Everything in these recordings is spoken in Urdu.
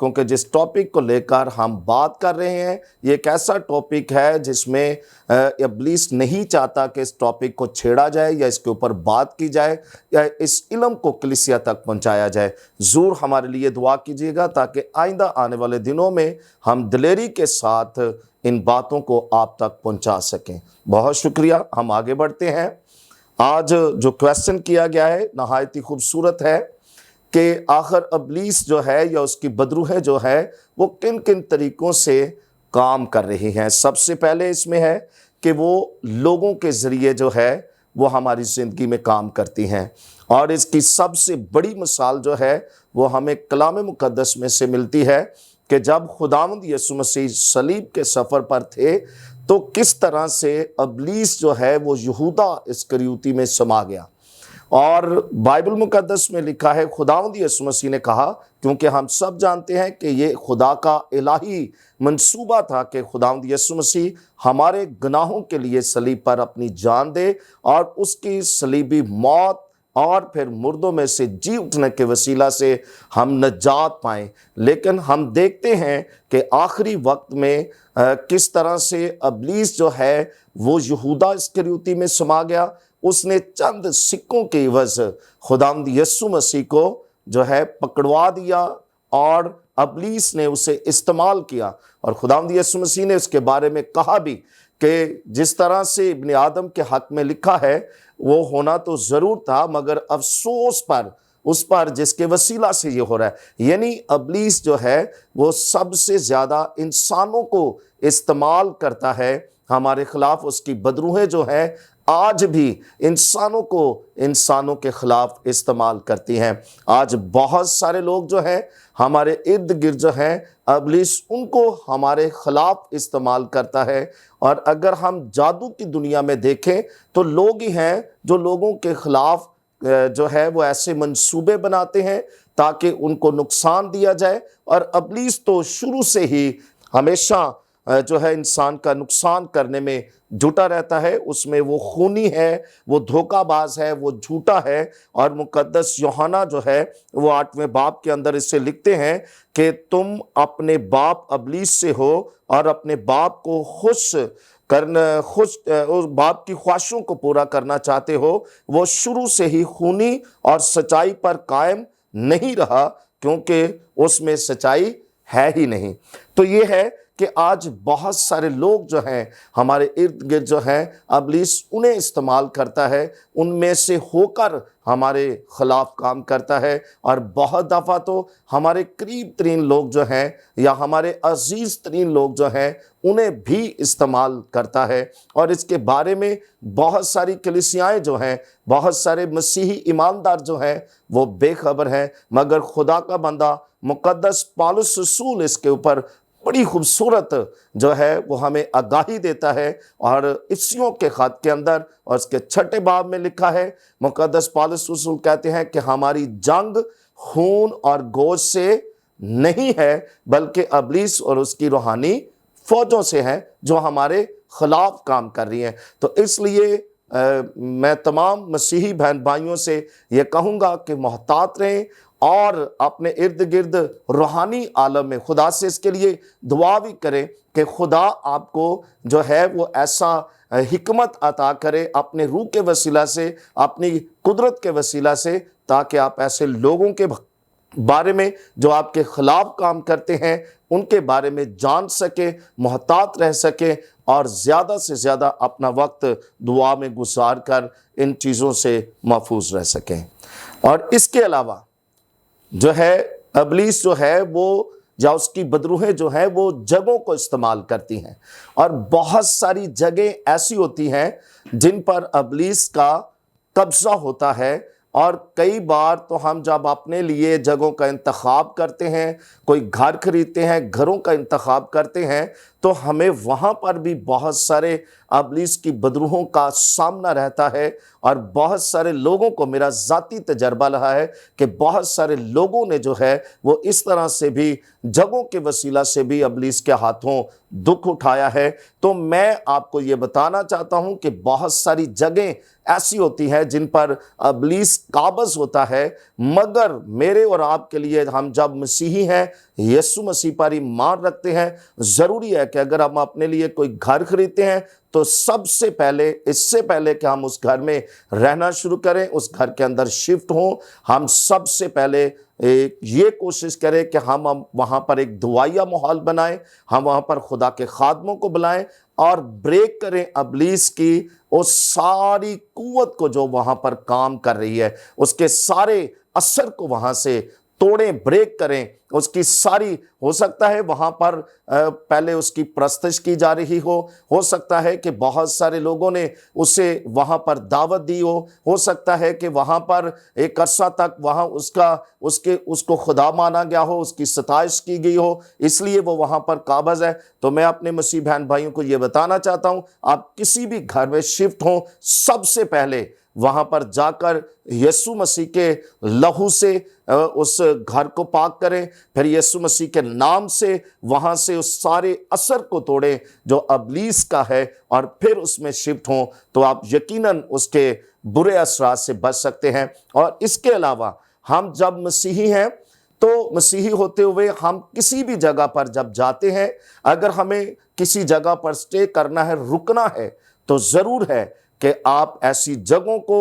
کیونکہ جس ٹاپک کو لے کر ہم بات کر رہے ہیں یہ ایک ایسا ٹاپک ہے جس میں ابلیس نہیں چاہتا کہ اس ٹاپک کو چھیڑا جائے یا اس کے اوپر بات کی جائے یا اس علم کو کلیسیا تک پہنچایا جائے۔ ضرور ہمارے لیے دعا کیجیے گا تاکہ آئندہ آنے والے دنوں میں ہم دلیری کے ساتھ ان باتوں کو آپ تک پہنچا سکیں۔ بہت شکریہ، ہم آگے بڑھتے ہیں۔ آج جو کویسچن کیا گیا ہے نہایت ہی خوبصورت ہے کہ آخر ابلیس جو ہے یا اس کی بدروحیں جو ہے وہ کن کن طریقوں سے کام کر رہی ہیں۔ سب سے پہلے اس میں ہے کہ وہ لوگوں کے ذریعے جو ہے وہ ہماری زندگی میں کام کرتی ہیں، اور اس کی سب سے بڑی مثال جو ہے وہ ہمیں کلام مقدس میں سے ملتی ہے کہ جب خداوند یسوع مسیح صلیب کے سفر پر تھے تو کس طرح سے ابلیس جو ہے وہ یہودا اسکریوتی میں سما گیا۔ اور بائبل مقدس میں لکھا ہے خداوند یسوع مسیح نے کہا، کیونکہ ہم سب جانتے ہیں کہ یہ خدا کا الہی منصوبہ تھا کہ خداوند یسوع مسیح ہمارے گناہوں کے لیے صلیب پر اپنی جان دے اور اس کی صلیبی موت اور پھر مردوں میں سے جی اٹھنے کے وسیلہ سے ہم نجات پائیں۔ لیکن ہم دیکھتے ہیں کہ آخری وقت میں کس طرح سے ابلیس جو ہے وہ یہودا اسکریوتی میں سما گیا۔ اس نے چند سکوں کے عوض خداوند یسوع مسیح کو جو ہے پکڑوا دیا اور ابلیس نے اسے استعمال کیا، اور خداوند یسوع مسیح نے اس کے بارے میں کہا بھی کہ جس طرح سے ابن آدم کے حق میں لکھا ہے وہ ہونا تو ضرور تھا، مگر افسوس پر اس پر جس کے وسیلہ سے یہ ہو رہا ہے۔ یعنی ابلیس جو ہے وہ سب سے زیادہ انسانوں کو استعمال کرتا ہے ہمارے خلاف۔ اس کی بدروحیں جو ہیں آج بھی انسانوں کو انسانوں کے خلاف استعمال کرتی ہیں۔ آج بہت سارے لوگ جو ہیں ہمارے ارد گرد جو ہیں ابلیس ان کو ہمارے خلاف استعمال کرتا ہے، اور اگر ہم جادو کی دنیا میں دیکھیں تو لوگ ہی ہیں جو لوگوں کے خلاف جو ہے وہ ایسے منصوبے بناتے ہیں تاکہ ان کو نقصان دیا جائے، اور ابلیس تو شروع سے ہی ہمیشہ جو ہے انسان کا نقصان کرنے میں جھوٹا رہتا ہے۔ اس میں وہ خونی ہے، وہ دھوکہ باز ہے، وہ جھوٹا ہے، اور مقدس یوحنا جو ہے وہ 8ویں باب کے اندر اس سے لکھتے ہیں کہ تم اپنے باپ ابلیس سے ہو اور اپنے باپ کو خوش باپ کی خواہشوں کو پورا کرنا چاہتے ہو۔ وہ شروع سے ہی خونی اور سچائی پر قائم نہیں رہا، کیونکہ اس میں سچائی ہے ہی نہیں۔ تو یہ ہے کہ آج بہت سارے لوگ جو ہیں ہمارے ارد گرد جو ہیں ابلیس انہیں استعمال کرتا ہے، ان میں سے ہو کر ہمارے خلاف کام کرتا ہے، اور بہت دفعہ تو ہمارے قریب ترین لوگ جو ہیں یا ہمارے عزیز ترین لوگ جو ہیں انہیں بھی استعمال کرتا ہے۔ اور اس کے بارے میں بہت ساری کلیسیائیں جو ہیں، بہت سارے مسیحی ایماندار جو ہیں وہ بے خبر ہیں، مگر خدا کا بندہ مقدس پالس رسول اس کے اوپر بڑی خوبصورت جو ہے وہ ہمیں آگاہی دیتا ہے، اور افسیوں کے خط کے اندر اور اس کے 6 باب میں لکھا ہے، مقدس پالس رسول کہتے ہیں کہ ہماری جنگ خون اور گوشت سے نہیں ہے بلکہ ابلیس اور اس کی روحانی فوجوں سے ہیں جو ہمارے خلاف کام کر رہی ہیں۔ تو اس لیے میں تمام مسیحی بہن بھائیوں سے یہ کہوں گا کہ محتاط رہیں اور اپنے ارد گرد روحانی عالم میں خدا سے اس کے لیے دعا بھی کریں کہ خدا آپ کو جو ہے وہ ایسا حکمت عطا کرے اپنے روح کے وسیلہ سے، اپنی قدرت کے وسیلہ سے، تاکہ آپ ایسے لوگوں کے بارے میں جو آپ کے خلاف کام کرتے ہیں ان کے بارے میں جان سکیں، محتاط رہ سکیں، اور زیادہ سے زیادہ اپنا وقت دعا میں گزار کر ان چیزوں سے محفوظ رہ سکیں۔ اور اس کے علاوہ جو ہے ابلیس جو ہے وہ یا اس کی بدروحیں جو ہیں وہ جگہوں کو استعمال کرتی ہیں، اور بہت ساری جگہیں ایسی ہوتی ہیں جن پر ابلیس کا قبضہ ہوتا ہے، اور کئی بار تو ہم جب اپنے لیے جگہوں کا انتخاب کرتے ہیں، کوئی گھر خریدتے ہیں، گھروں کا انتخاب کرتے ہیں، تو ہمیں وہاں پر بھی بہت سارے ابلیس کی بدروحوں کا سامنا رہتا ہے۔ اور بہت سارے لوگوں کو میرا ذاتی تجربہ رہا ہے کہ بہت سارے لوگوں نے جو ہے وہ اس طرح سے بھی جگہوں کے وسیلہ سے بھی ابلیس کے ہاتھوں دکھ اٹھایا ہے۔ تو میں آپ کو یہ بتانا چاہتا ہوں کہ بہت ساری جگہیں ایسی ہوتی ہیں جن پر ابلیس قابض ہوتا ہے، مگر میرے اور آپ کے لیے، ہم جب مسیحی ہیں یسوع مسیح پر ایمان رکھتے ہیں، ضروری ہے کہ اگر ہم اپنے لیے کوئی گھر خریدتے ہیں تو سب سے پہلے، اس سے پہلے کہ ہم اس گھر میں رہنا شروع کریں، اس گھر کے اندر شفٹ ہوں، ہم سب سے پہلے یہ کوشش کریں کہ ہم وہاں پر ایک دعائیہ ماحول بنائیں، ہم وہاں پر خدا کے خادموں کو بلائیں اور بریک کریں ابلیس کی اس ساری قوت کو جو وہاں پر کام کر رہی ہے، اس کے سارے اثر کو وہاں سے توڑیں، بریک کریں۔ اس کی ساری، ہو سکتا ہے وہاں پر پہلے اس کی پرستش کی جا رہی ہو سکتا ہے کہ بہت سارے لوگوں نے اسے وہاں پر دعوت دی ہو سکتا ہے کہ وہاں پر ایک عرصہ تک وہاں اس کو خدا مانا گیا ہو، اس کی ستائش کی گئی ہو، اس لیے وہ وہاں پر قابض ہے۔ تو میں اپنے مسیح بہن بھائیوں کو یہ بتانا چاہتا ہوں، آپ کسی بھی گھر میں شفٹ ہوں، سب سے پہلے وہاں پر جا کر یسوع مسیح کے لہو سے اس گھر کو پاک کریں، پھر یسوع مسیح کے نام سے وہاں سے اس سارے اثر کو توڑیں جو ابلیس کا ہے، اور پھر اس میں شفٹ ہوں تو آپ یقیناً اس کے برے اثرات سے بچ سکتے ہیں۔ اور اس کے علاوہ ہم جب مسیحی ہیں تو مسیحی ہوتے ہوئے ہم کسی بھی جگہ پر جب جاتے ہیں، اگر ہمیں کسی جگہ پر سٹے کرنا ہے، رکنا ہے، تو ضرور ہے کہ آپ ایسی جگہوں کو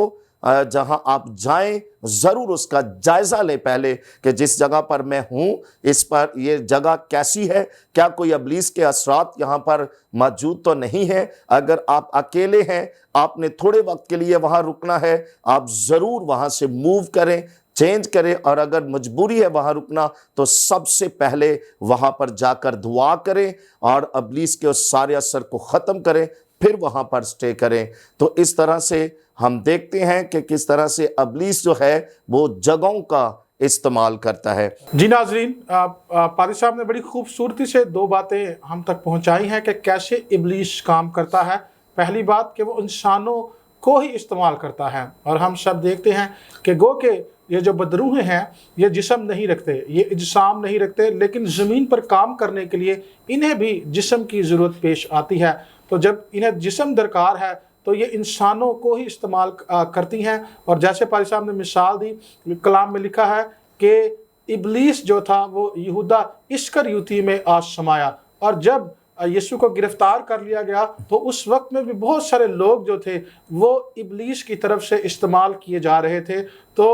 جہاں آپ جائیں ضرور اس کا جائزہ لیں پہلے کہ جس جگہ پر میں ہوں اس پر یہ جگہ کیسی ہے، کیا کوئی ابلیس کے اثرات یہاں پر موجود تو نہیں ہے۔ اگر آپ اکیلے ہیں، آپ نے تھوڑے وقت کے لیے وہاں رکنا ہے، آپ ضرور وہاں سے موو کریں، چینج کریں، اور اگر مجبوری ہے وہاں رکنا تو سب سے پہلے وہاں پر جا کر دعا کریں اور ابلیس کے اس سارے اثر کو ختم کریں، پھر وہاں پر سٹے کریں۔ تو اس طرح سے ہم دیکھتے ہیں کہ کس طرح سے ابلیس جو ہے وہ جگہوں کا استعمال کرتا ہے۔ جی ناظرین، پادری صاحب نے بڑی خوبصورتی سے دو باتیں ہم تک پہنچائی ہیں کہ کیسے ابلیس کام کرتا ہے۔ پہلی بات کہ وہ انسانوں کو ہی استعمال کرتا ہے، اور ہم سب دیکھتے ہیں کہ گو کہ یہ جو بدروہیں ہیں یہ جسم نہیں رکھتے، یہ اجسام نہیں رکھتے، لیکن زمین پر کام کرنے کے لیے انہیں بھی جسم کی ضرورت پیش آتی ہے۔ تو جب انہیں جسم درکار ہے تو یہ انسانوں کو ہی استعمال کرتی ہیں۔ اور جیسے پادری صاحب نے مثال دی، کلام میں لکھا ہے کہ ابلیس جو تھا وہ یہودا اسکریوتی میں آ سمایا، اور جب یسوع کو گرفتار کر لیا گیا تو اس وقت میں بھی بہت سارے لوگ جو تھے وہ ابلیس کی طرف سے استعمال کیے جا رہے تھے۔ تو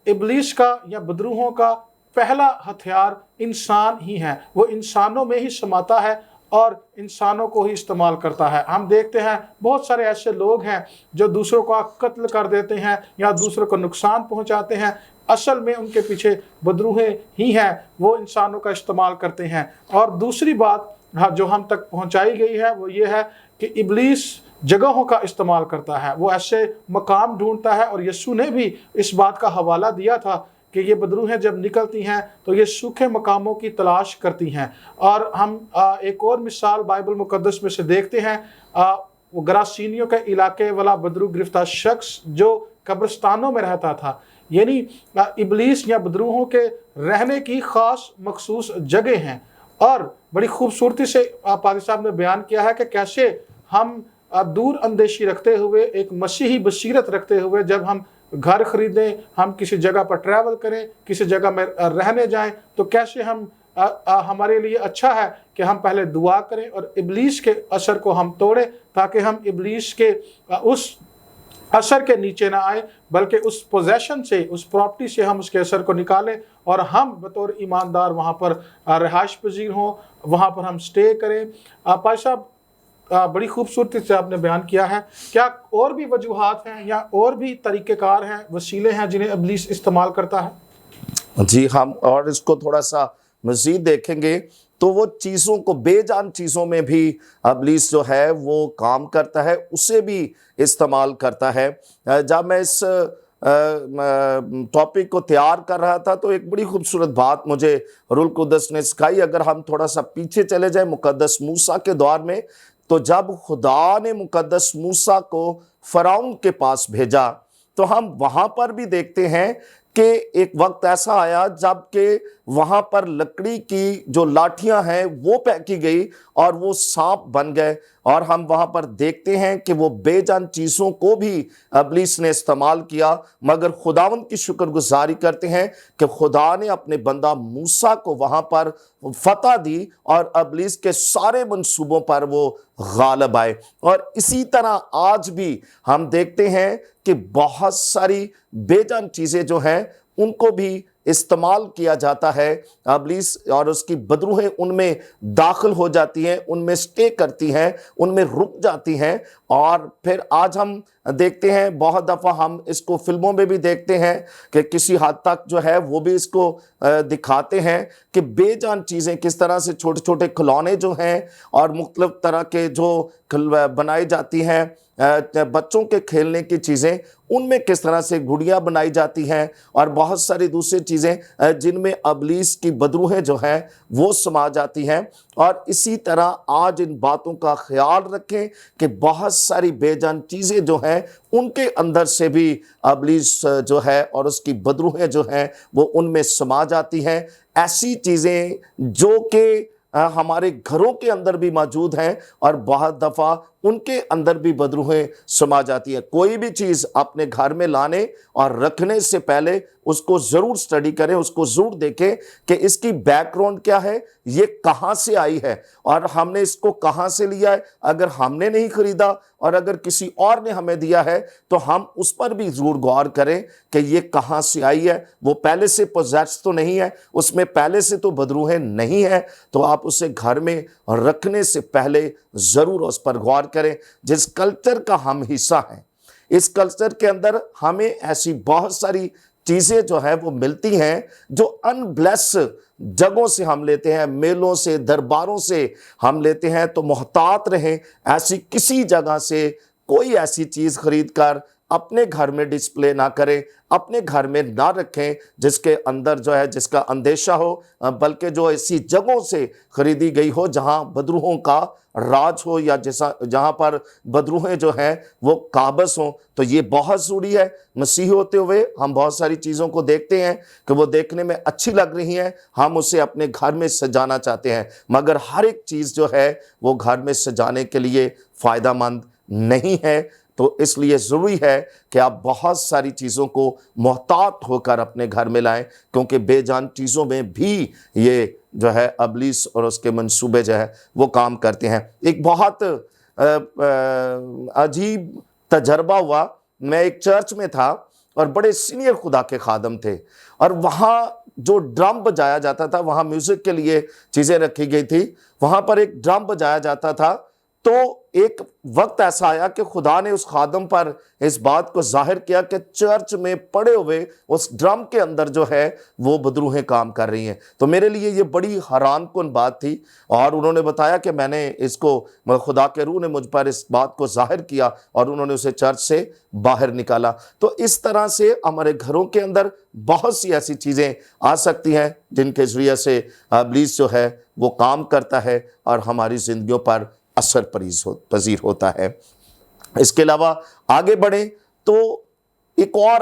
ابلیس کا یا بدروحوں کا پہلا ہتھیار انسان ہی ہے، وہ انسانوں میں ہی سماتا ہے اور انسانوں کو ہی استعمال کرتا ہے۔ ہم دیکھتے ہیں بہت سارے ایسے لوگ ہیں جو دوسروں کو قتل کر دیتے ہیں یا دوسروں کو نقصان پہنچاتے ہیں، اصل میں ان کے پیچھے بدروہیں ہی ہیں، وہ انسانوں کا استعمال کرتے ہیں۔ اور دوسری بات جو ہم تک پہنچائی گئی ہے وہ یہ ہے کہ ابلیس جگہوں کا استعمال کرتا ہے، وہ ایسے مقام ڈھونڈتا ہے، اور یسوع نے بھی اس بات کا حوالہ دیا تھا کہ یہ بدروہیں جب نکلتی ہیں تو یہ سوکھے مقاموں کی تلاش کرتی ہیں۔ اور ہم ایک اور مثال بائبل مقدس میں سے دیکھتے ہیں، وہ گراسینیوں کے علاقے والا بدرو گرفتہ شخص جو قبرستانوں میں رہتا تھا، یعنی ابلیس یا بدروحوں کے رہنے کی خاص مخصوص جگہ ہیں۔ اور بڑی خوبصورتی سے پادری صاحب نے بیان کیا ہے کہ کیسے ہم دور اندیشی رکھتے ہوئے، ایک مسیحی بصیرت رکھتے ہوئے جب ہم گھر خریدیں، ہم کسی جگہ پر ٹریول کریں، کسی جگہ میں رہنے جائیں، تو کیسے ہمارے لیے اچھا ہے کہ ہم پہلے دعا کریں اور ابلیس کے اثر کو ہم توڑیں، تاکہ ہم ابلیس کے اس اثر کے نیچے نہ آئیں، بلکہ اس پوزیشن سے، اس پراپرٹی سے ہم اس کے اثر کو نکالیں، اور ہم بطور ایماندار وہاں پر رہائش پذیر ہوں، وہاں پر ہم سٹے کریں۔ پادری صاحب، بڑی خوبصورتی سے آپ نے بیان کیا ہے، کیا اور بھی وجوہات ہیں یا اور بھی طریقہ کار ہیں، وسیلے ہیں جنہیں ابلیس استعمال کرتا ہے؟ جی، ہم اور اس کو تھوڑا سا مزید دیکھیں گے تو وہ چیزوں کو، بے جان چیزوں میں بھی ابلیس جو ہے وہ کام کرتا ہے، اسے بھی استعمال کرتا ہے۔ جب میں اس ٹاپک کو تیار کر رہا تھا تو ایک بڑی خوبصورت بات مجھے روح القدس نے سکھائی۔ اگر ہم تھوڑا سا پیچھے چلے جائیں مقدس موسیٰ کے دور میں، تو جب خدا نے مقدس موسیٰ کو فرعون کے پاس بھیجا تو ہم وہاں پر بھی دیکھتے ہیں کہ ایک وقت ایسا آیا جب کہ وہاں پر لکڑی کی جو لاٹھیاں ہیں وہ پھینکی گئی اور وہ سانپ بن گئے، اور ہم وہاں پر دیکھتے ہیں کہ وہ بے جان چیزوں کو بھی ابلیس نے استعمال کیا، مگر خداوند کی شکر گزاری کرتے ہیں کہ خدا نے اپنے بندہ موسیٰ کو وہاں پر فتح دی اور ابلیس کے سارے منصوبوں پر وہ غالب آئے۔ اور اسی طرح آج بھی ہم دیکھتے ہیں کہ بہت ساری بے جان چیزیں جو ہیں ان کو بھی استعمال کیا جاتا ہے، ابلیس اور اس کی بدروہیں ان میں داخل ہو جاتی ہیں، ان میں سٹے کرتی ہیں، ان میں رک جاتی ہیں، اور پھر آج ہم دیکھتے ہیں بہت دفعہ ہم اس کو فلموں میں بھی دیکھتے ہیں کہ کسی حد تک جو ہے وہ بھی اس کو دکھاتے ہیں کہ بے جان چیزیں کس طرح سے چھوٹے چھوٹے کھلونے جو ہیں اور مختلف طرح کے جو بنائی جاتی ہیں بچوں کے کھیلنے کی چیزیں، ان میں کس طرح سے گڑیاں بنائی جاتی ہیں اور بہت ساری دوسری چیزیں جن میں ابلیس کی بدروہیں جو ہیں وہ سما جاتی ہیں۔ اور اسی طرح آج ان باتوں کا خیال رکھیں کہ بہت ساری بے جان چیزیں جو ہیں ان کے اندر سے بھی ابلیس جو ہے اور اس کی بدروہیں جو ہیں وہ ان میں سما جاتی ہیں۔ ایسی چیزیں جو کہ ہمارے گھروں کے اندر بھی موجود ہیں اور بہت دفعہ ان کے اندر بھی بدروہیں سما جاتی ہیں۔ کوئی بھی چیز اپنے گھر میں لانے اور رکھنے سے پہلے اس کو ضرور سٹڈی کریں، اس کو ضرور دیکھیں کہ اس کی بیک گراؤنڈ کیا ہے، یہ کہاں سے آئی ہے اور ہم نے اس کو کہاں سے لیا ہے۔ اگر ہم نے نہیں خریدا اور اگر کسی اور نے ہمیں دیا ہے تو ہم اس پر بھی ضرور غور کریں کہ یہ کہاں سے آئی ہے، وہ پہلے سے پوزیس تو نہیں ہے، اس میں پہلے سے تو بدروہیں نہیں ہیں، تو آپ اسے گھر میں رکھنے سے پہلے ضرور اس پر غور کریں۔ جس کلچر کا ہم حصہ ہیں، اس کلچر کے اندر ہمیں ایسی بہت ساری چیزیں جو ہیں وہ ملتی ہیں جو ان بلیس جگہوں سے ہم لیتے ہیں، میلوں سے، درباروں سے ہم لیتے ہیں، تو محتاط رہیں، ایسی کسی جگہ سے کوئی ایسی چیز خرید کر اپنے گھر میں ڈسپلے نہ کریں، اپنے گھر میں نہ رکھیں جس کے اندر جو ہے جس کا اندیشہ ہو، بلکہ جو ایسی جگہوں سے خریدی گئی ہو جہاں بدروہوں کا راج ہو یا جہاں پر بدروہیں جو ہیں وہ قابض ہوں۔ تو یہ بہت ضروری ہے۔ مسیحی ہوتے ہوئے ہم بہت ساری چیزوں کو دیکھتے ہیں کہ وہ دیکھنے میں اچھی لگ رہی ہیں، ہم اسے اپنے گھر میں سجانا چاہتے ہیں، مگر ہر ایک چیز جو ہے وہ گھر میں سجانے کے لیے فائدہ مند نہیں ہے۔ تو اس لیے ضروری ہے کہ آپ بہت ساری چیزوں کو محتاط ہو کر اپنے گھر میں لائیں، کیونکہ بے جان چیزوں میں بھی یہ جو ہے ابلیس اور اس کے منصوبے جو ہے وہ کام کرتے ہیں۔ ایک بہت عجیب تجربہ ہوا، میں ایک چرچ میں تھا اور بڑے سینئر خدا کے خادم تھے، اور وہاں جو ڈرم بجایا جاتا تھا، وہاں میوزک کے لیے چیزیں رکھی گئی تھی، وہاں پر ایک ڈرم بجایا جاتا تھا۔ تو ایک وقت ایسا آیا کہ خدا نے اس خادم پر اس بات کو ظاہر کیا کہ چرچ میں پڑے ہوئے اس ڈرم کے اندر جو ہے وہ بدروہیں کام کر رہی ہیں۔ تو میرے لیے یہ بڑی حیران کن بات تھی، اور انہوں نے بتایا کہ میں نے اس کو، خدا کے روح نے مجھ پر اس بات کو ظاہر کیا اور انہوں نے اسے چرچ سے باہر نکالا۔ تو اس طرح سے ہمارے گھروں کے اندر بہت سی ایسی چیزیں آ سکتی ہیں جن کے ذریعے سے ابلیس جو ہے وہ کام کرتا ہے اور ہماری زندگیوں پر اثر پذیر ہوتا ہے۔ اس کے علاوہ آگے بڑھیں تو ایک اور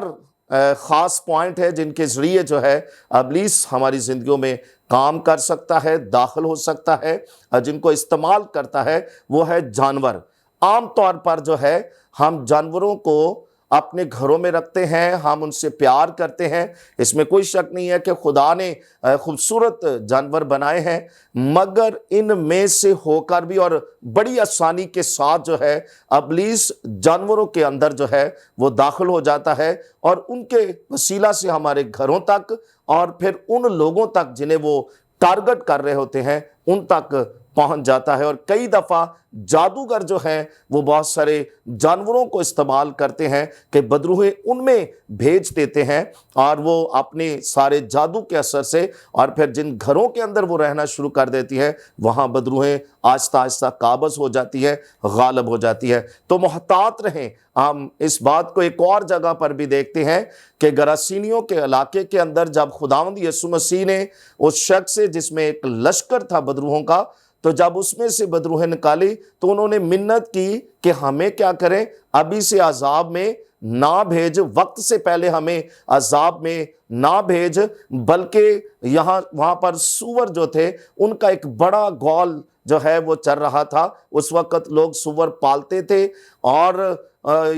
خاص پوائنٹ ہے جن کے ذریعے جو ہے ابلیس ہماری زندگیوں میں کام کر سکتا ہے، داخل ہو سکتا ہے، جن کو استعمال کرتا ہے، وہ ہے جانور۔ عام طور پر جو ہے ہم جانوروں کو اپنے گھروں میں رکھتے ہیں، ہم ان سے پیار کرتے ہیں، اس میں کوئی شک نہیں ہے کہ خدا نے خوبصورت جانور بنائے ہیں، مگر ان میں سے ہو کر بھی اور بڑی آسانی کے ساتھ جو ہے ابلیس جانوروں کے اندر جو ہے وہ داخل ہو جاتا ہے اور ان کے وسیلہ سے ہمارے گھروں تک اور پھر ان لوگوں تک جنہیں وہ ٹارگٹ کر رہے ہوتے ہیں ان تک پہنچ جاتا ہے۔ اور کئی دفعہ جادوگر جو ہیں وہ بہت سارے جانوروں کو استعمال کرتے ہیں کہ بدروہیں ان میں بھیج دیتے ہیں، اور وہ اپنے سارے جادو کے اثر سے اور پھر جن گھروں کے اندر وہ رہنا شروع کر دیتی ہیں وہاں بدروہیں آہستہ آہستہ قابض ہو جاتی ہے، غالب ہو جاتی ہے۔ تو محتاط رہیں۔ ہم اس بات کو ایک اور جگہ پر بھی دیکھتے ہیں کہ گراسینیوں کے علاقے کے اندر جب خداوند یسوع مسیح نے اس شخص سے، جس میں ایک لشکر تھا بدروہوں کا، تو جب اس میں سے بدروہیں نکالی تو انہوں نے منت کی کہ ہمیں کیا کریں، ابھی سے عذاب میں نہ بھیج، وقت سے پہلے ہمیں عذاب میں نہ بھیج، بلکہ وہاں پر سور جو تھے ان کا ایک بڑا گول جو ہے وہ چل رہا تھا۔ اس وقت لوگ سور پالتے تھے، اور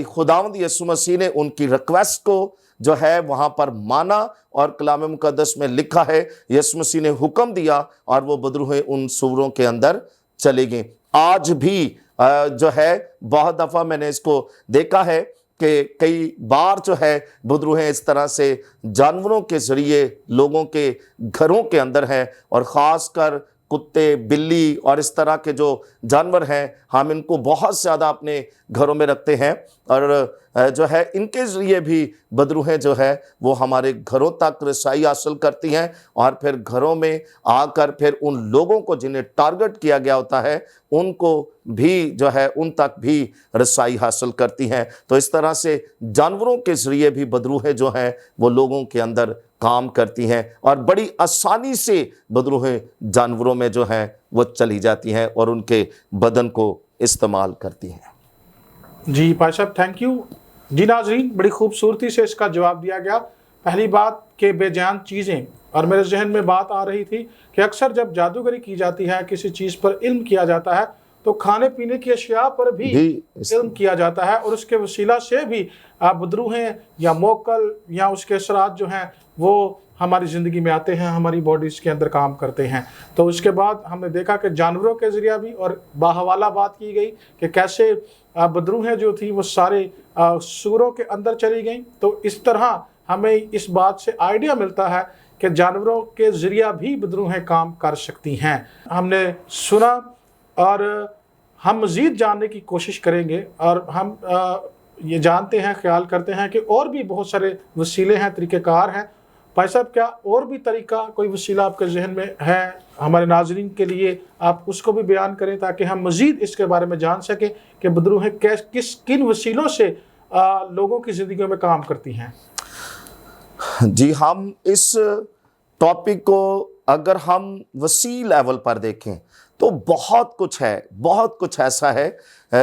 خداوند یسوع مسیح نے ان کی ریکویسٹ کو جو ہے وہاں پر مانا، اور کلام مقدس میں لکھا ہے یسوع مسیح نے حکم دیا اور وہ بدروہیں ان سوروں کے اندر چلے گئیں۔ آج بھی جو ہے بہت دفعہ میں نے اس کو دیکھا ہے کہ کئی بار جو ہے بدروہیں اس طرح سے جانوروں کے ذریعے لوگوں کے گھروں کے اندر ہیں، اور خاص کر کتے، بلی اور اس طرح کے جو جانور ہیں، ہم ان کو بہت زیادہ اپنے گھروں میں رکھتے ہیں، اور جو ہے ان کے ذریعے بھی بدروہیں جو ہے وہ ہمارے گھروں تک رسائی حاصل کرتی ہیں، اور پھر گھروں میں آ کر پھر ان لوگوں کو جنہیں ٹارگٹ کیا گیا ہوتا ہے ان کو بھی جو ہے ان تک بھی رسائی حاصل کرتی ہیں۔ تو اس طرح سے جانوروں کے ذریعے بھی بدروہیں جو ہیں وہ لوگوں کے اندر کام کرتی ہیں، اور بڑی آسانی سے بدروہیں جانوروں میں جو ہیں وہ چلی جاتی ہیں اور ان کے بدن کو استعمال کرتی ہیں۔ جی بھائی صاحب، تھینک یو۔ جی ناظرین، بڑی خوبصورتی سے اس کا جواب دیا گیا۔ پہلی بات کہ بے جان چیزیں، اور میرے ذہن میں بات آ رہی تھی کہ اکثر جب جادوگری کی جاتی ہے، کسی چیز پر علم کیا جاتا ہے، تو کھانے پینے کی اشیاء پر بھی علم کیا جاتا ہے، اور اس کے وسیلہ سے بھی بدروہیں یا موکل یا اس کے اثرات جو ہیں وہ ہماری زندگی میں آتے ہیں، ہماری باڈیز کے اندر کام کرتے ہیں۔ تو اس کے بعد ہم نے دیکھا کہ جانوروں کے ذریعہ بھی، اور باحوالہ بات کی گئی کہ کیسے بدروہیں جو تھی وہ سارے سوروں کے اندر چلی گئیں۔ تو اس طرح ہمیں اس بات سے آئیڈیا ملتا ہے کہ جانوروں کے ذریعہ بھی بدروہیں کام کر سکتی ہیں۔ ہم نے سنا، اور ہم مزید جاننے کی کوشش کریں گے، اور ہم یہ جانتے ہیں، خیال کرتے ہیں کہ اور بھی بہت سارے وسیلے ہیں، طریقہ کار ہیں۔ بھائی صاحب، کیا اور بھی طریقہ، کوئی وسیلہ آپ کے ذہن میں ہے ہمارے ناظرین کے لیے؟ آپ اس کو بھی بیان کریں تاکہ ہم مزید اس کے بارے میں جان سکیں کہ بدروہیں کن وسیلوں سے لوگوں کی زندگیوں میں کام کرتی ہیں۔ جی، ہم اس ٹاپک کو اگر ہم وسیع لیول پر دیکھیں تو بہت کچھ ہے، بہت کچھ ایسا ہے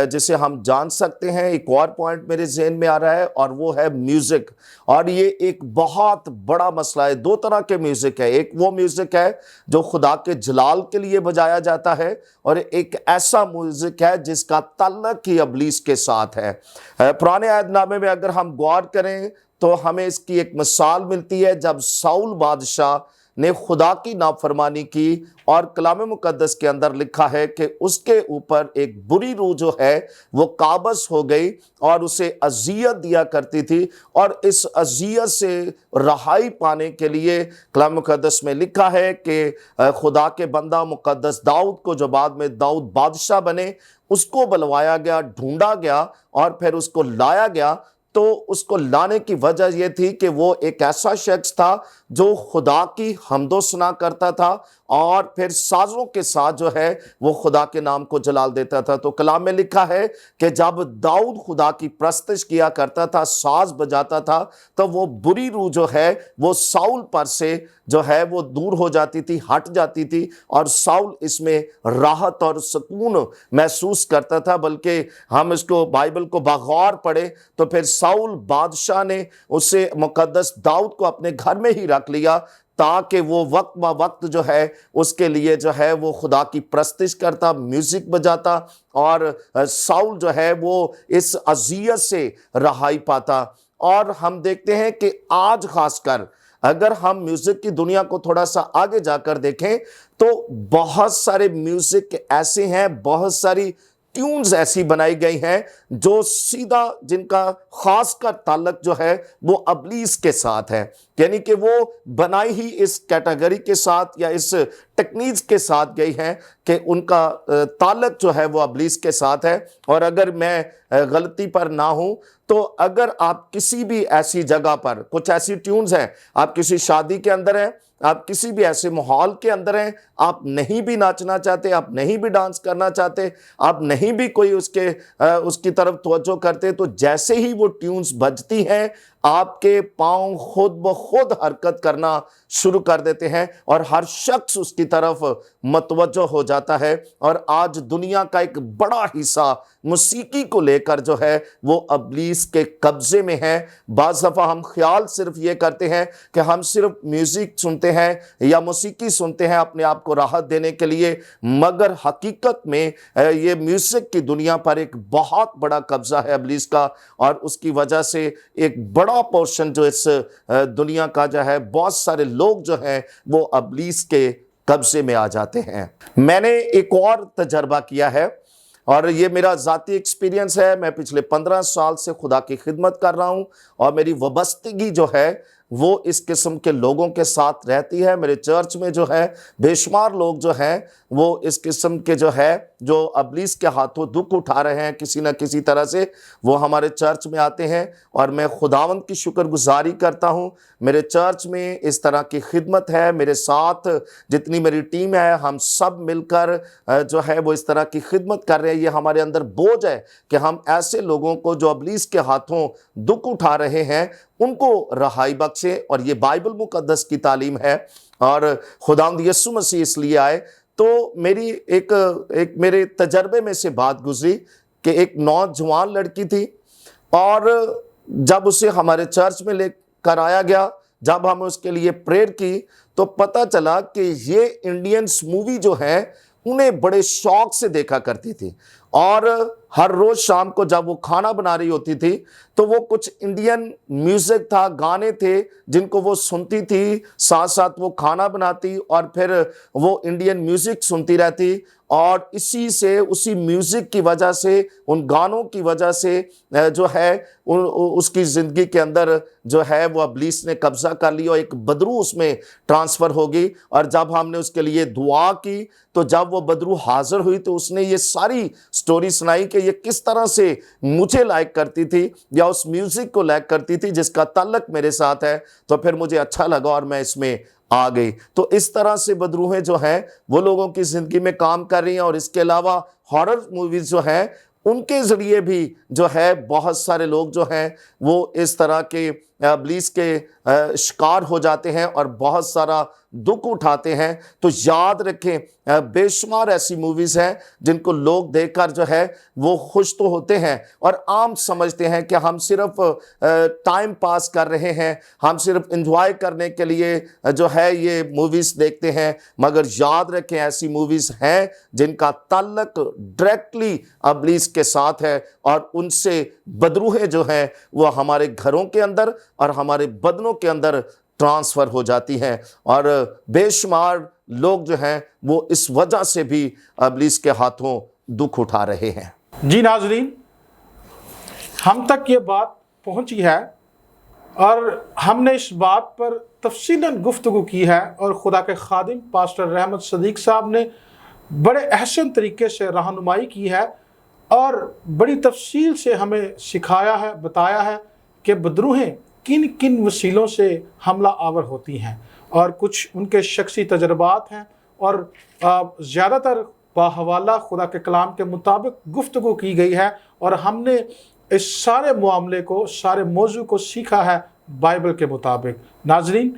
جسے ہم جان سکتے ہیں۔ ایک اور پوائنٹ میرے ذہن میں آ رہا ہے، اور وہ ہے میوزک، اور یہ ایک بہت بڑا مسئلہ ہے۔ دو طرح کے میوزک ہے، ایک وہ میوزک ہے جو خدا کے جلال کے لیے بجایا جاتا ہے، اور ایک ایسا میوزک ہے جس کا تعلق ہی ابلیس کے ساتھ ہے۔ پرانے عہد نامے میں اگر ہم غور کریں تو ہمیں اس کی ایک مثال ملتی ہے، جب ساؤل بادشاہ نے خدا کی نافرمانی کی، اور کلام مقدس کے اندر لکھا ہے کہ اس کے اوپر ایک بری روح جو ہے وہ قابض ہو گئی اور اسے اذیت دیا کرتی تھی، اور اس اذیت سے رہائی پانے کے لیے کلام مقدس میں لکھا ہے کہ خدا کے بندہ مقدس داؤد کو، جو بعد میں داؤد بادشاہ بنے، اس کو بلوایا گیا، ڈھونڈا گیا، اور پھر اس کو لایا گیا۔ تو اس کو لانے کی وجہ یہ تھی کہ وہ ایک ایسا شخص تھا جو خدا کی حمد و ثنا کرتا تھا، اور پھر سازوں کے ساتھ جو ہے وہ خدا کے نام کو جلال دیتا تھا۔ تو کلام میں لکھا ہے کہ جب داؤد خدا کی پرستش کیا کرتا تھا، ساز بجاتا تھا، تو وہ بری روح جو ہے وہ ساؤل پر سے جو ہے وہ دور ہو جاتی تھی، ہٹ جاتی تھی، اور ساؤل اس میں راحت اور سکون محسوس کرتا تھا۔ بلکہ ہم اس کو بائبل کو بغور پڑھے تو پھر ساؤل بادشاہ نے اسے مقدس داؤد کو اپنے گھر میں ہی رکھ لیا، تاکہ وہ وقت با وقت جو ہے اس کے لیے جو ہے وہ خدا کی پرستش کرتا، میوزک بجاتا، اور ساؤل جو ہے وہ اس اذیت سے رہائی پاتا۔ اور ہم دیکھتے ہیں کہ آج خاص کر اگر ہم میوزک کی دنیا کو تھوڑا سا آگے جا کر دیکھیں تو بہت سارے میوزک ایسے ہیں، بہت ساری ٹیونز ایسی بنائی گئی ہیں جو سیدھا، جن کا خاص کر تعلق جو ہے وہ ابلیس کے ساتھ ہے، یعنی کہ وہ بنائی ہی اس کیٹیگری کے ساتھ یا اس ٹیکنیکس کے ساتھ گئی ہیں کہ ان کا تعلق جو ہے وہ ابلیس کے ساتھ ہے۔ اور اگر میں غلطی پر نہ ہوں تو اگر آپ کسی بھی ایسی جگہ پر، کچھ ایسی ٹیونز ہیں، آپ کسی شادی کے اندر ہیں، آپ کسی بھی ایسے ماحول کے اندر ہیں، آپ نہیں بھی ناچنا چاہتے، آپ نہیں بھی ڈانس کرنا چاہتے، آپ نہیں بھی کوئی اس کی طرف توجہ کرتے، تو جیسے ہی وہ ٹیونز بجتی ہیں آپ کے پاؤں خود بخود حرکت کرنا شروع کر دیتے ہیں، اور ہر شخص اس کی طرف متوجہ ہو جاتا ہے، اور آج دنیا کا ایک بڑا حصہ موسیقی کو لے کر جو ہے وہ ابلیس کے قبضے میں ہے۔ بعض دفعہ ہم خیال صرف یہ کرتے ہیں کہ ہم صرف میوزک سنتے ہیں یا موسیقی سنتے ہیں اپنے آپ کو راحت دینے کے لیے، مگر حقیقت میں یہ میوزک کی دنیا پر ایک بہت بڑا قبضہ ہے ابلیس کا، اور اس کی وجہ سے ایک بڑا پورشن جو اس دنیا کا جو ہے، بہت سارے لوگ جو ہیں وہ ابلیس کے قبضے میں آ جاتے ہیں۔ میں نے ایک اور تجربہ کیا ہے، اور یہ میرا ذاتی ایکسپیرینس ہے۔ میں پچھلے 15 سال سے خدا کی خدمت کر رہا ہوں، اور میری وابستگی جو ہے وہ اس قسم کے لوگوں کے ساتھ رہتی ہے۔ میرے چرچ میں جو ہے بے شمار لوگ جو ہیں وہ اس قسم کے جو ہے جو ابلیس کے ہاتھوں دکھ اٹھا رہے ہیں کسی نہ کسی طرح سے، وہ ہمارے چرچ میں آتے ہیں، اور میں خداوند کی شکر گزاری کرتا ہوں۔ میرے چرچ میں اس طرح کی خدمت ہے، میرے ساتھ جتنی میری ٹیم ہے ہم سب مل کر جو ہے وہ اس طرح کی خدمت کر رہے ہیں۔ یہ ہمارے اندر بوجھ ہے کہ ہم ایسے لوگوں کو جو ابلیس کے ہاتھوں دکھ اٹھا رہے ہیں ان کو رہائی بخشیں، اور یہ بائبل مقدس کی تعلیم ہے، اور خداوند یسوع مسیح اس لیے آئے۔ تو میری ایک میرے تجربے میں سے بات گزری کہ ایک نوجوان لڑکی تھی، اور جب اسے ہمارے چرچ میں لے کر آیا گیا، جب ہم اس کے لیے پریئر کی تو پتہ چلا کہ یہ انڈینز مووی جو ہیں انہیں بڑے شوق سے دیکھا کرتی تھی، اور ہر روز شام کو جب وہ کھانا بنا رہی ہوتی تھی تو وہ کچھ انڈین میوزک تھا، گانے تھے جن کو وہ سنتی تھی، ساتھ ساتھ وہ کھانا بناتی اور پھر وہ انڈین میوزک سنتی رہتی، اور اسی میوزک کی وجہ سے، ان گانوں کی وجہ سے جو ہے اس کی زندگی کے اندر جو ہے وہ ابلیس نے قبضہ کر لیا، اور ایک بدرو اس میں ٹرانسفر ہوگی۔ اور جب ہم نے اس کے لیے دعا کی تو جب وہ بدرو حاضر ہوئی تو اس نے یہ ساری سٹوری سنائی کہ یہ کس طرح سے مجھے لائک کرتی تھی یا اس میوزک کو لائک کرتی تھی جس کا تعلق میرے ساتھ ہے، تو پھر مجھے اچھا لگا اور میں اس میں آ گئی۔ تو اس طرح سے بدروہیں جو ہیں وہ لوگوں کی زندگی میں کام کر رہی ہیں، اور اس کے علاوہ ہارر موویز جو ہیں ان کے ذریعے بھی جو ہے بہت سارے لوگ جو ہیں وہ اس طرح کے ابلیس کے شکار ہو جاتے ہیں اور بہت سارا دکھ اٹھاتے ہیں۔ تو یاد رکھیں بے شمار ایسی موویز ہیں جن کو لوگ دیکھ کر جو ہے وہ خوش تو ہوتے ہیں اور عام سمجھتے ہیں کہ ہم صرف ٹائم پاس کر رہے ہیں، ہم صرف انجوائے کرنے کے لیے جو ہے یہ موویز دیکھتے ہیں، مگر یاد رکھیں ایسی موویز ہیں جن کا تعلق ڈائریکٹلی ابلیس کے ساتھ ہے، اور ان سے بدروہیں جو ہیں وہ ہمارے گھروں کے اندر اور ہمارے بدنوں کے اندر ٹرانسفر ہو جاتی ہیں، اور بے شمار لوگ جو ہیں وہ اس وجہ سے بھی ابلیس کے ہاتھوں دکھ اٹھا رہے ہیں۔ جی ناظرین، ہم تک یہ بات پہنچی ہے اور ہم نے اس بات پر تفصیلاً گفتگو کی ہے، اور خدا کے خادم پاسٹر رحمت صدیق صاحب نے بڑے احسن طریقے سے رہنمائی کی ہے اور بڑی تفصیل سے ہمیں سکھایا ہے، بتایا ہے کہ بدروہیں کن کن وسیلوں سے حملہ آور ہوتی ہیں، اور کچھ ان کے شخصی تجربات ہیں، اور زیادہ تر باحوالہ خدا کے کلام کے مطابق گفتگو کی گئی ہے، اور ہم نے اس سارے معاملے کو، سارے موضوع کو سیکھا ہے بائبل کے مطابق۔ ناظرین،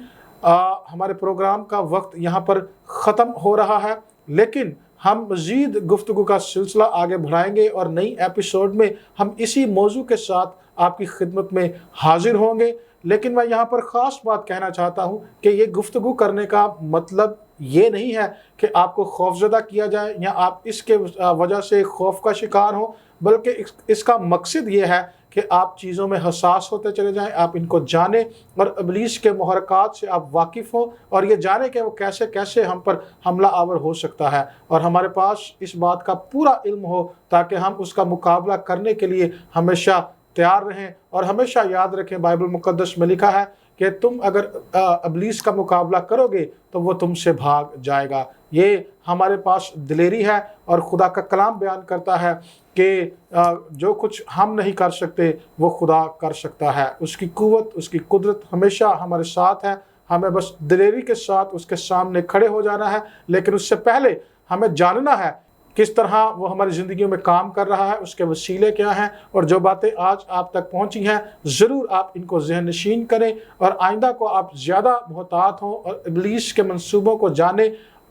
ہمارے پروگرام کا وقت یہاں پر ختم ہو رہا ہے، لیکن ہم مزید گفتگو کا سلسلہ آگے بڑھائیں گے، اور نئی ایپیسوڈ میں ہم اسی موضوع کے ساتھ آپ کی خدمت میں حاضر ہوں گے۔ لیکن میں یہاں پر خاص بات کہنا چاہتا ہوں کہ یہ گفتگو کرنے کا مطلب یہ نہیں ہے کہ آپ کو خوفزدہ کیا جائے یا آپ اس کے وجہ سے خوف کا شکار ہوں، بلکہ اس کا مقصد یہ ہے کہ آپ چیزوں میں حساس ہوتے چلے جائیں، آپ ان کو جانیں اور ابلیس کے محرکات سے آپ واقف ہوں، اور یہ جانیں کہ وہ کیسے کیسے ہم پر حملہ آور ہو سکتا ہے، اور ہمارے پاس اس بات کا پورا علم ہو تاکہ ہم اس کا مقابلہ کرنے کے لیے ہمیشہ تیار رہیں۔ اور ہمیشہ یاد رکھیں بائبل مقدس میں لکھا ہے کہ تم اگر ابلیس کا مقابلہ کرو گے تو وہ تم سے بھاگ جائے گا۔ یہ ہمارے پاس دلیری ہے، اور خدا کا کلام بیان کرتا ہے کہ جو کچھ ہم نہیں کر سکتے وہ خدا کر سکتا ہے۔ اس کی قوت، اس کی قدرت ہمیشہ ہمارے ساتھ ہے، ہمیں بس دلیری کے ساتھ اس کے سامنے کھڑے ہو جانا ہے، لیکن اس سے پہلے ہمیں جاننا ہے کس طرح وہ ہماری زندگیوں میں کام کر رہا ہے، اس کے وسیلے کیا ہیں، اور جو باتیں آج آپ تک پہنچی ہیں ضرور آپ ان کو ذہن نشین کریں، اور آئندہ کو آپ زیادہ محتاط ہوں اور ابلیس کے منصوبوں کو جانیں